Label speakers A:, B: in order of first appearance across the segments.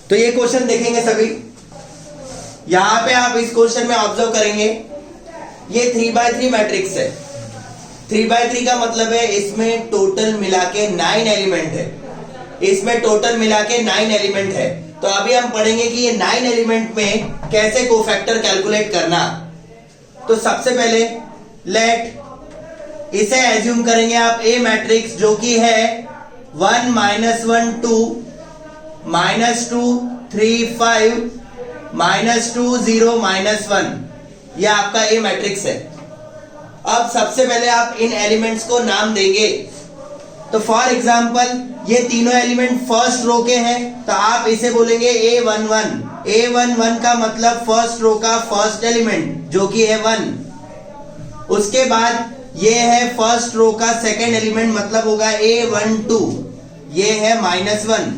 A: तो ये क्वेश्चन देखेंगे सभी। यहां पे आप इस क्वेश्चन में ऑब्जर्व करेंगे, ये 3x3 मैट्रिक्स है। 3x3 का मतलब है इसमें टोटल मिला के 9 एलिमेंट है। इसमें टोटल मिला के 9 एलिमेंट है। तो अभी हम पढ़ेंगे कि ये 9 एलिमेंट में कैसे कोफैक्टर कैलकुलेट करना। तो सबसे पहले लेट इसे एज्यूम करेंगे आप ए मैट्रिक्स, जो कि है 1 -1 2 -2 3 5 -2 0 -1। यह आपका ए मैट्रिक्स है। अब सबसे पहले आप इन एलिमेंट्स को नाम देंगे। तो फॉर एग्जांपल ये तीनों एलिमेंट फर्स्ट रो के हैं, तो आप इसे बोलेंगे A11। A11 का मतलब फर्स्ट रो का फर्स्ट एलिमेंट जो कि है 1। उसके बाद ये है फर्स्ट रो का सेकंड एलिमेंट, मतलब होगा A12, ये है -1।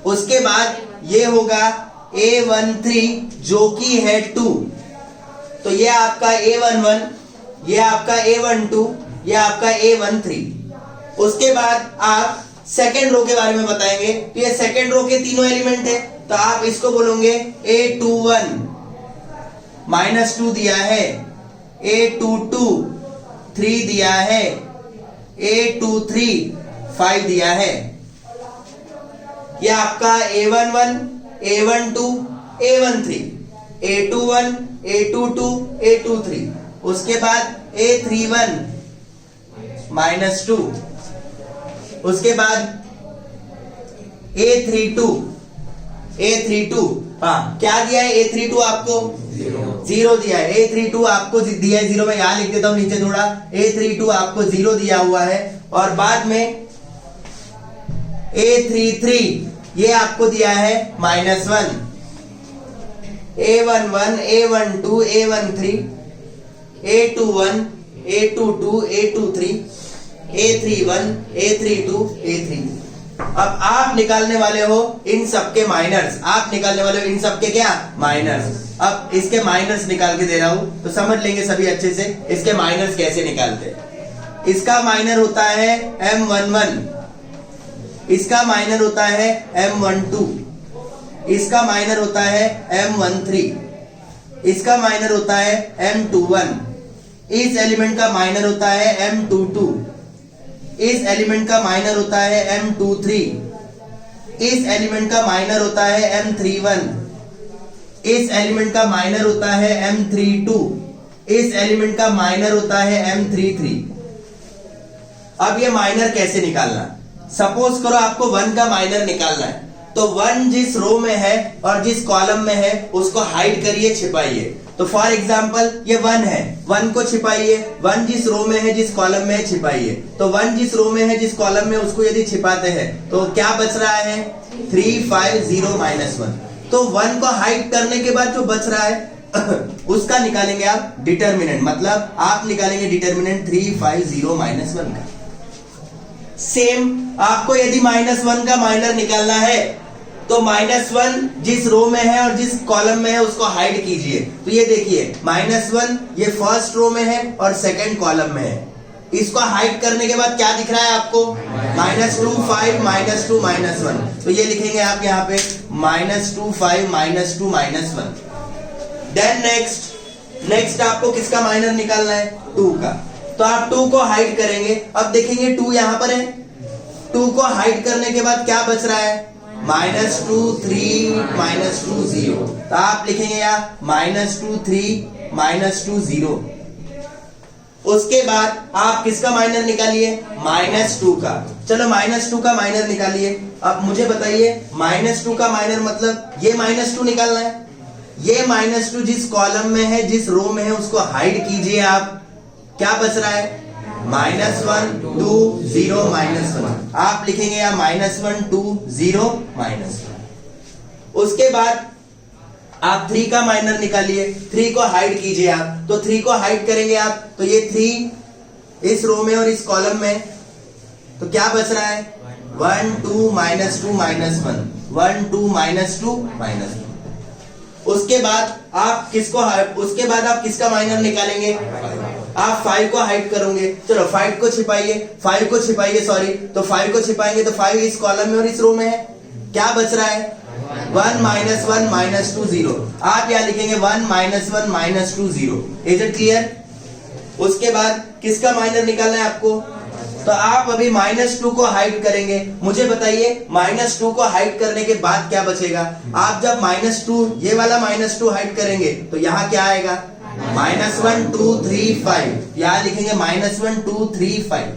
A: उसके बाद ये होगा A13 जो कि है 2। तो ये आपका A11, ये आपका A12, ये आपका A13। उसके बाद आप सेकेंड रो के बारे में बताएंगे। तो ये सेकेंड रो के तीनों एलिमेंट है, तो आप इसको बोलोगे A21 -2 दिया है, A22 3 दिया है, A23 5 दिया है। ये आपका A11 A12 A13, A21 A22 A23। उसके बाद A31 -2। उसके बाद A32 हाँ क्या दिया है A32 आपको 0 दिया है। A32 आपको दिया है 0, में यहां लिख देता हूं नीचे थोड़ा। A32 आपको 0 दिया हुआ है। और बाद में A33 ये आपको दिया है -1। A11 A12 A13 A21 A22 A23 A31 A32 A33। अब आप निकालने वाले हो इन सबके माइनर्स। आप निकालने वाले हो इन सबके क्या माइनर्स। अब इसके माइनर्स निकाल के दे रहा हूं, तो समझ लेंगे सभी अच्छे से इसके माइनर्स कैसे निकालते हैं। इसका माइनर होता है M11, इसका माइनर होता है M12, इसका माइनर होता है M13, इसका माइनर होता है M21, इस एलिमेंट का माइनर होता है M22, इस एलिमेंट का माइनर होता है M23, इस एलिमेंट का माइनर होता है M31, इस एलिमेंट का माइनर होता है M32, इस एलिमेंट का माइनर होता है M33। अब ये माइनर कैसे निकालना। सपोज करो आपको 1 का माइनर निकालना है, तो 1 जिस रो में है और जिस कॉलम में है उसको हाइड करिए, छिपाइए। तो फॉर एग्जाम्पल ये 1 है, 1 को छिपाइए। 1 जिस रो में है जिस कॉलम में है छिपाइए। तो 1 जिस रो में है जिस कॉलम में, उसको यदि छिपाते हैं तो क्या बच रहा है 3 5 0 -1। तो 1 को हाइड करने के बाद जो बच रहा है उसका निकालेंगे आप डिटर्मिनेंट, मतलब आप निकालेंगे डिटर्मिनेंट 3 5 0 -1 का। सेम आपको यदि -1 का माइनर निकालना है तो -1 जिस रो में है और जिस कॉलम में है उसको हाइड कीजिए। तो ये देखिए -1 ये फर्स्ट रो में है और सेकंड कॉलम में है। इसको हाइड करने के बाद क्या दिख रहा है आपको -2 5 -2 -1। तो ये लिखेंगे आप यहाँ पे -2 5 -2 -1। देन नेक्स्ट आपको किसका माइनर निकालना है 2 का। तो आप 2 को हाइड करेंगे। अब देखेंगे 2 यहां पर है। 2 को हाइड करने के बाद क्या बच रहा है -2 3 -2 0। तो आप लिखेंगे यहाँ -2 3 -2 0। उसके बाद आप किसका माइनर निकालिए -2 का। चलो -2 का माइनर निकालिए। अब मुझे बताइए -2 का माइनर मतलब ये -2 निकालना है। ये -2 जिस कॉलम में है जिस रो में है उसको हाइड कीजिए आप। क्या बच रहा है -1 2 0 -1। आप लिखेंगे यहाँ -1 2 0 -1। उसके बाद आप 3 का माइनर निकालिए। 3 को हाइड कीजिए आप। तो 3 को हाइड करेंगे आप, तो ये 3 इस रो में और इस कॉलम में, तो क्या बच रहा है 1 2 -2 -1 1 2 -2 -1। उसके बाद आप किसका माइनर निकालेंगे आप 5 को हाइड करोगे। चलो 5 को छिपाइए सॉरी। तो 5 को छिपाएंगे तो 5 इस कॉलम में और इस रो में है। क्या बच रहा है 1 माइनस 1 माइनस 2 0। आप यहाँ लिखेंगे 1 minus 1 minus 2 0। Is it clear? उसके बाद किसका माइनर निकालना है आपको? तो आप अभी -2 को हाइड करेंगे। मुझे बताइए -2 को हाइड करने के बाद क्या बचेगा? आप जब -2 ये वाला -2 हाइड करेंगे तो यहाँ क्या आएगा? -1 2 3 5। यहाँ लिखेंगे -1 2 3 5।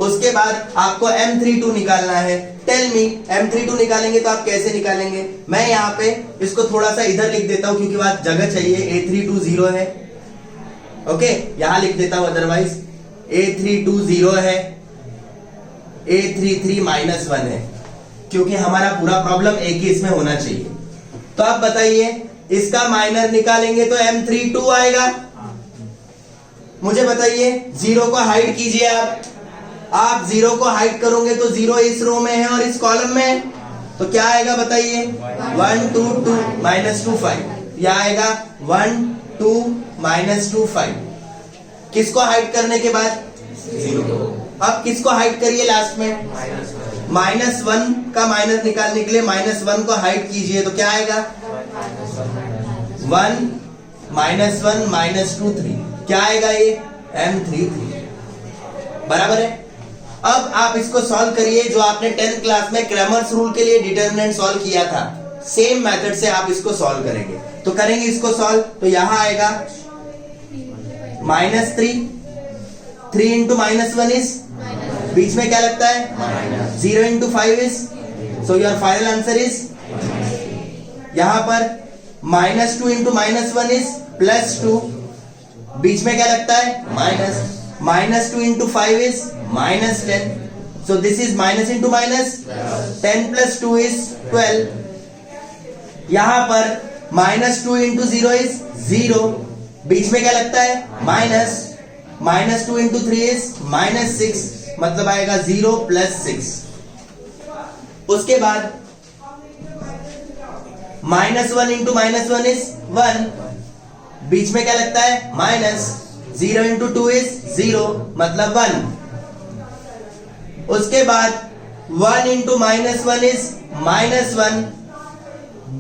A: उसके बाद आपको M32 निकालना है। टेल मी, M32 निकालेंगे तो आप कैसे निकालेंगे? मैं यहाँ पे इसको थोड़ा सा इधर लिख देता हूँ क्योंकि वहां जगह चाहिए। A320 है, ओके, यहां लिख देता हूं, अदरवाइज A320 है, A33 -1 है, क्योंकि हमारा पूरा प्रॉब्लम एक ही इसमें होना चाहिए। तो आप बताइए, इसका माइनर निकालेंगे तो M32 आएगा। मुझे बताइए, 0 को हाइड कीजिए। आप 0 को हाइड करोगे तो 0 इस रो में है और इस कॉलम में है, तो क्या आएगा बताइए? 1 2 2 -2 5। यह आएगा 1 2 -2 5। किसको हाइड करने के बाद? 0। अब किसको हाइड करिए लास्ट में? -1 का माइनर निकालने के लिए -1 को हाइड कीजिए तो क्या आएगा? 1 -1 -2 3। क्या आएगा ये? M33। बराबर है। अब आप इसको सॉल्व करिए जो आपने 10th क्लास में क्रैमर्स रूल के लिए डिटरमिनेंट सॉल्व किया था। सेम मेथड से आप इसको सॉल्व करेंगे। तो करेंगे इसको सॉल्व, तो यहां आएगा -3। 3 इंटू -1 इज, बीच में क्या लगता है? 0 into 5 is, so your final answer is, यहां पर -2 इंटू -1 इज +2, बीच में क्या लगता है? -2 into 5 is -10, so this is minus into minus, 10 + 2 is 12। यहां पर -2 इंटू 0 इज 0, बीच में क्या लगता है? -2 इंटू 3 इज -6, मतलब आएगा 0 + 6। उसके बाद -1 इंटू -1 इज 1, बीच में क्या लगता है? -0 इंटू 2 इज 0, मतलब 1। उसके बाद 1 इंटू -1 इज -1,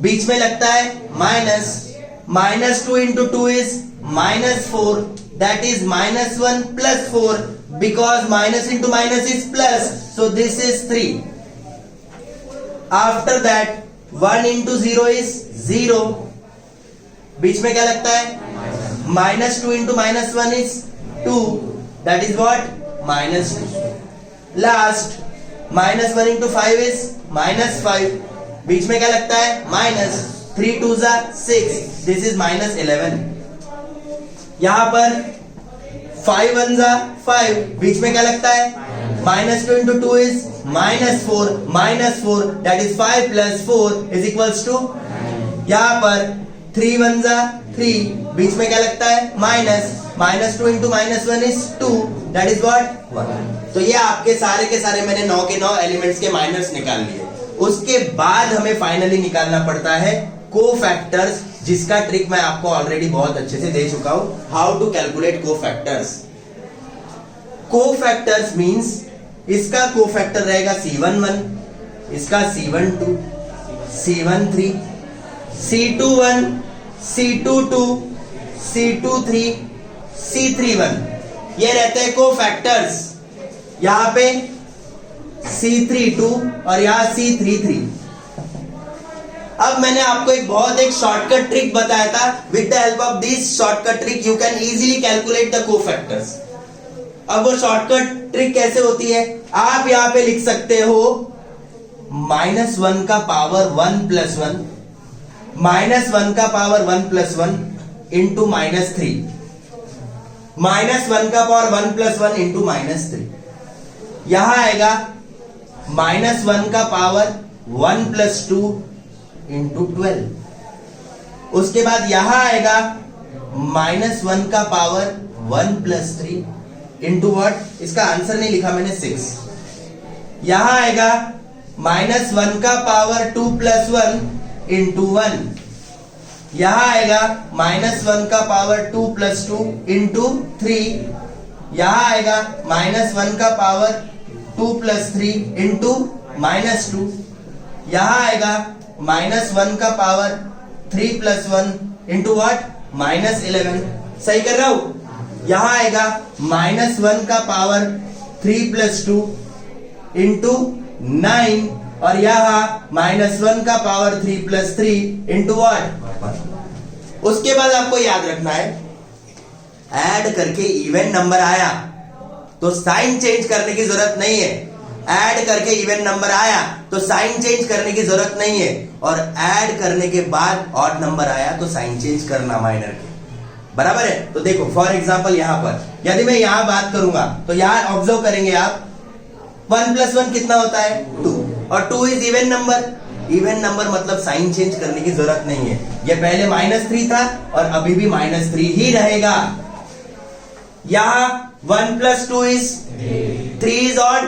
A: बीच में लगता है -2 into 2 is -4, that is -1 + 4, because minus into minus is plus, so this is 3. After that 1 into 0 is 0, बीच में क्या लगता है? -2 into -1 is 2, that is what? -2. Last -1 into 5 is -5, बीच में क्या लगता है? -3 2s are 6, this is -11. यहां पर 5 1s are 5, बीच में क्या लगता है? -2 into 2 is -4, that is 5 + 4 is equals to, यहां पर 3 1s are 3, बीच में क्या लगता है? -2 into -1 is 2, that is what? 1. तो ये आपके सारे के सारे मैंने 9 के 9 एलिमेंट्स के माइनर्स निकाल लिए। उसके बाद हमें फाइनली निकालना पड़ता है कोफैक्टर्स, जिसका ट्रिक मैं आपको ऑलरेडी बहुत अच्छे से दे चुका हूं। How to calculate cofactors. Cofactors means इसका कोफैक्टर रहेगा C11, इसका C12, C13, C21, C22, C23, C31, ये रहते हैं कोफैक्टर्स। यहां पे C32 और यहां C33। अब मैंने आपको एक शॉर्टकट ट्रिक बताया था। With the help of this shortcut trick you can easily calculate the cofactors. अब वो शॉर्टकट ट्रिक कैसे होती है? आप यहां पे लिख सकते हो -1 का पावर 1 + 1, -1 का पावर 1 + 1 इंटू -3, -1 का पावर 1 + 1 इंटू -3। यहां आएगा -1 का पावर 1 + 2 इंटू 12। उसके बाद यहां आएगा -1 का पावर 1 + 3 इंटू व्हाट? इसका आंसर नहीं लिखा मैंने, 6। यहां आएगा -1 का पावर 2 + 1 इंटू 1। यहां आएगा -1 का पावर 2 + 2 इंटू 3। यहां आएगा -1 का पावर 2 + 3 इंटू -2। यहां आएगा -1 का पावर 3 + 1 इंटू व्हाट -11। सही कर रहा हूं? यहां आएगा -1 का पावर 3 + 2 इंटू 9 और यहां -1 का पावर 3 + 3 इंटू व्हाट। उसके बाद आपको याद रखना है, ऐड करके इवन नंबर आया तो साइन चेंज करने की जरूरत नहीं है। ऐड करके इवन नंबर आया तो साइन चेंज करने की जरूरत नहीं है, और ऐड करने के बाद ऑड नंबर आया तो साइन चेंज करना माइनर के, बराबर है। तो देखो फॉर एग्जांपल यहां पर यदि मैं यहां बात करूंगा तो यहां ऑब्जर्व करेंगे आप 1 + 1 कितना होता है 2, और 2 is even number. Even number मतलब साइन चेंज करने की जरूरत नहीं है। ये पहले -3 था और अभी भी -3 ही रहेगा। यहां 1 + 2 इज 3 इज ऑड,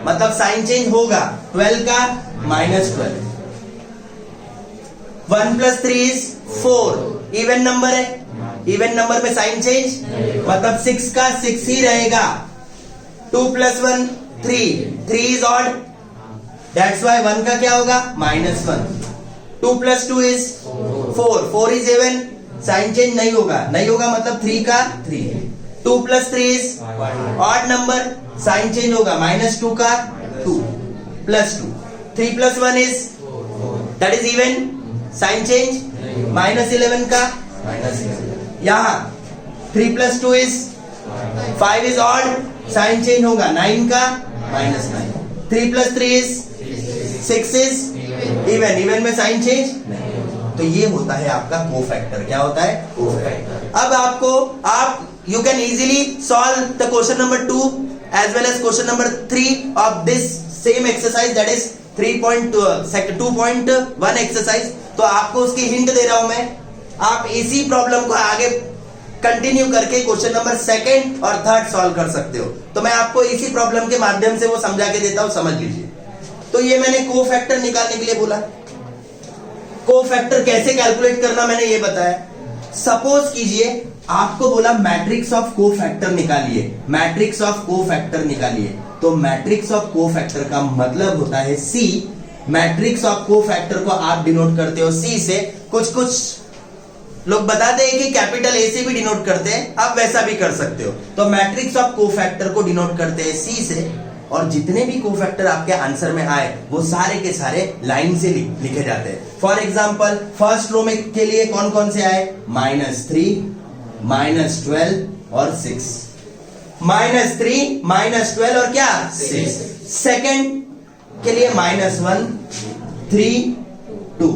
A: मतलब साइन चेंज होगा। 12 का -12, 1 + 3 इज 4, इवन नंबर है। इवन नंबर में साइन चेंज मतलब 6 का 6 ही रहेगा। 2 + 1 3 इज ऑड, दैट्स व्हाई 1 का क्या होगा -1। 2 + 2 is 4 is even, sign change नहीं होगा मतलब 3 का 3। 2 + 3 is odd number, sign change होगा -2 का 2 + 2। 3 + 1 is that is even, sign change -11 का -11। यहां 3 + 2 is 5 is odd, sign change होगा 9 का -9। 3 + 3 इज 6 इज इवन में साइन चेंज नहीं। तो ये होता है आपका कोफैक्टर। क्या होता है? कोफैक्टर। अब आप you can easily solve the question number 2 as well as question number 3 of this same exercise, that is 2.1 exercise। तो आपको उसकी हिंट दे रहा हूं मैं, आप इसी प्रॉब्लम को आगे कंटिन्यू करके क्वेश्चन नंबर 2 और 3 सॉल्व कर सकते हो। तो मैं आपको इसी प्रॉब्लम के माध्यम से वो समझा के देता हूं, समझ लीजिए। तो ये मैंने कोफैक्टर निकालने के लिए बोला। कोफैक्टर कैसे कैलकुलेट करना मैंने ये बताया। सपोज कीजिए आपको बोला मैट्रिक्स ऑफ कोफैक्टर निकालिए, मैट्रिक्स ऑफ कोफैक्टर निकालिए। तो मैट्रिक्स ऑफ कोफैक्टर का मतलब होता है C। मैट्रिक्स ऑफ कोफैक्टर को आप डिनोट करते हो C से। कुछ लोग बताते हैं कि कैपिटल A से भी डिनोट करते हैं, आप वैसा भी कर सकते हो। तो मैट्रिक्स ऑफ कोफैक्टर को डिनोट करते हैं C से, और जितने भी कोफैक्टर आपके आंसर में आए वो सारे के सारे लाइन से लिखे जाते हैं। फॉर एग्जांपल फर्स्ट रो में के लिए कौन कौन से आए? -3, -12 और 6। -3, -12 और क्या 6। सेकंड के लिए -1, 3, 2।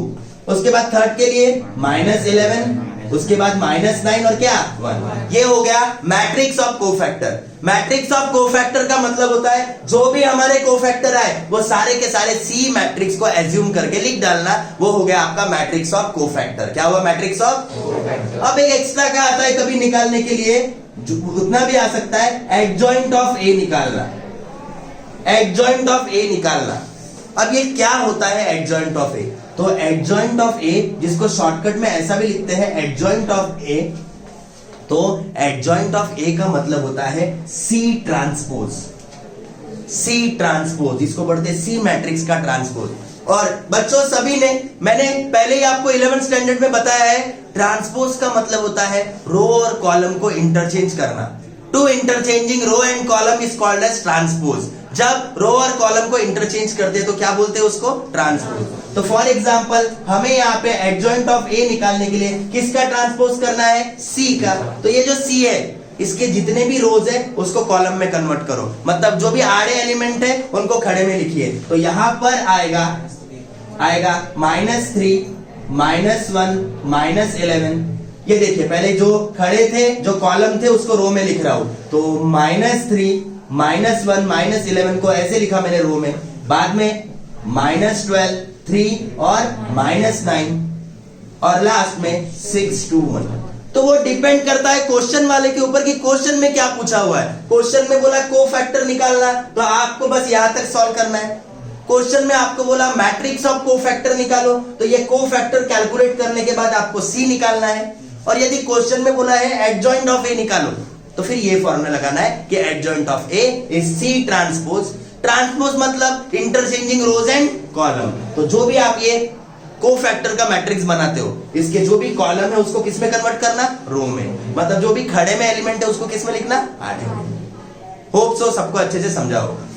A: उसके बाद थर्ड के लिए -11, उसके बाद -9 और क्या 1। ये हो गया matrix of cofactor. Matrix of cofactor का मतलब होता है जो भी हमारे कोफैक्टर आए वो सारे के सारे C मैट्रिक्स को एज्यूम करके लिख डालना, वो हो गया आपका मैट्रिक्स ऑफ कोफैक्टर। क्या हुआ? Matrix of cofactor. अब एक एक्स्ट्रा का आता है कभी निकालने के लिए, उतना भी आ सकता है, एडजॉइंट ऑफ A निकालना। एडजॉइंट ऑफ A निकालना। अब ये क्या होता है एडजॉइंट ऑफ A? तो एडजॉइंट ऑफ A, जिसको शॉर्टकट में ऐसा भी लिखते हैं एडजॉइंट ऑफ A, तो एडजॉइंट ऑफ A का मतलब होता है C ट्रांसपोज। C ट्रांसपोज, जिसको पढ़ते हैं C मैट्रिक्स का ट्रांसपोज। और बच्चों सभी ने, मैंने पहले ही आपको 11th स्टैंडर्ड में बताया है, ट्रांसपोज का मतलब होता है रो और कॉलम को इंटरचेंज करना। To interchanging row and column is called as transpose. जब रो और कॉलम को इंटरचेंज करते हैं तो क्या बोलते हैं उसको? ट्रांसपोज। तो फॉर एग्जांपल हमें यहाँ पे एडजॉइंट ऑफ A निकालने के लिए किसका ट्रांसपोज करना है? C का। तो ये जो C है इसके जितने भी रोज है उसको कॉलम में कन्वर्ट करो, मतलब जो भी आड़े एलिमेंट है उनको खड़े में लिखिए। तो यहां पर आएगा -3, -1, -11। ये देखिए पहले जो खड़े थे, जो कॉलम थे, उसको रो में लिख रहा हूं। तो -3, -1, -11 को ऐसे लिखा मैंने रो में, बाद में -12, 3 और -9 और लास्ट में 6, 2, 1। तो वो डिपेंड करता है क्वेश्चन वाले के ऊपर कि क्वेश्चन में क्या पूछा हुआ है। क्वेश्चन में बोला कोफैक्टर निकालना, तो आपको बस यहां तक सॉल्व करना है। क्वेश्चन में आपको बोला मैट्रिक्स ऑफ कोफैक्टर निकालो, तो ये कोफैक्टर कैलकुलेट करने के बाद आपको C निकालना है। और यदि क्वेश्चन में बोला है एडजॉइंट ऑफ A निकालो, तो फिर ये फॉर्मूला लगाना है कि adjoint of A is C transpose. Transpose मतलब इंटरचेंजिंग रोज एंड कॉलम। तो जो भी आप ये कोफैक्टर का मैट्रिक्स बनाते हो, इसके जो भी कॉलम है उसको किस में कन्वर्ट करना, रो में, मतलब जो भी खड़े में एलिमेंट है उसको किस में लिखना, आधे में। होप सो सबको अच्छे से समझा होगा।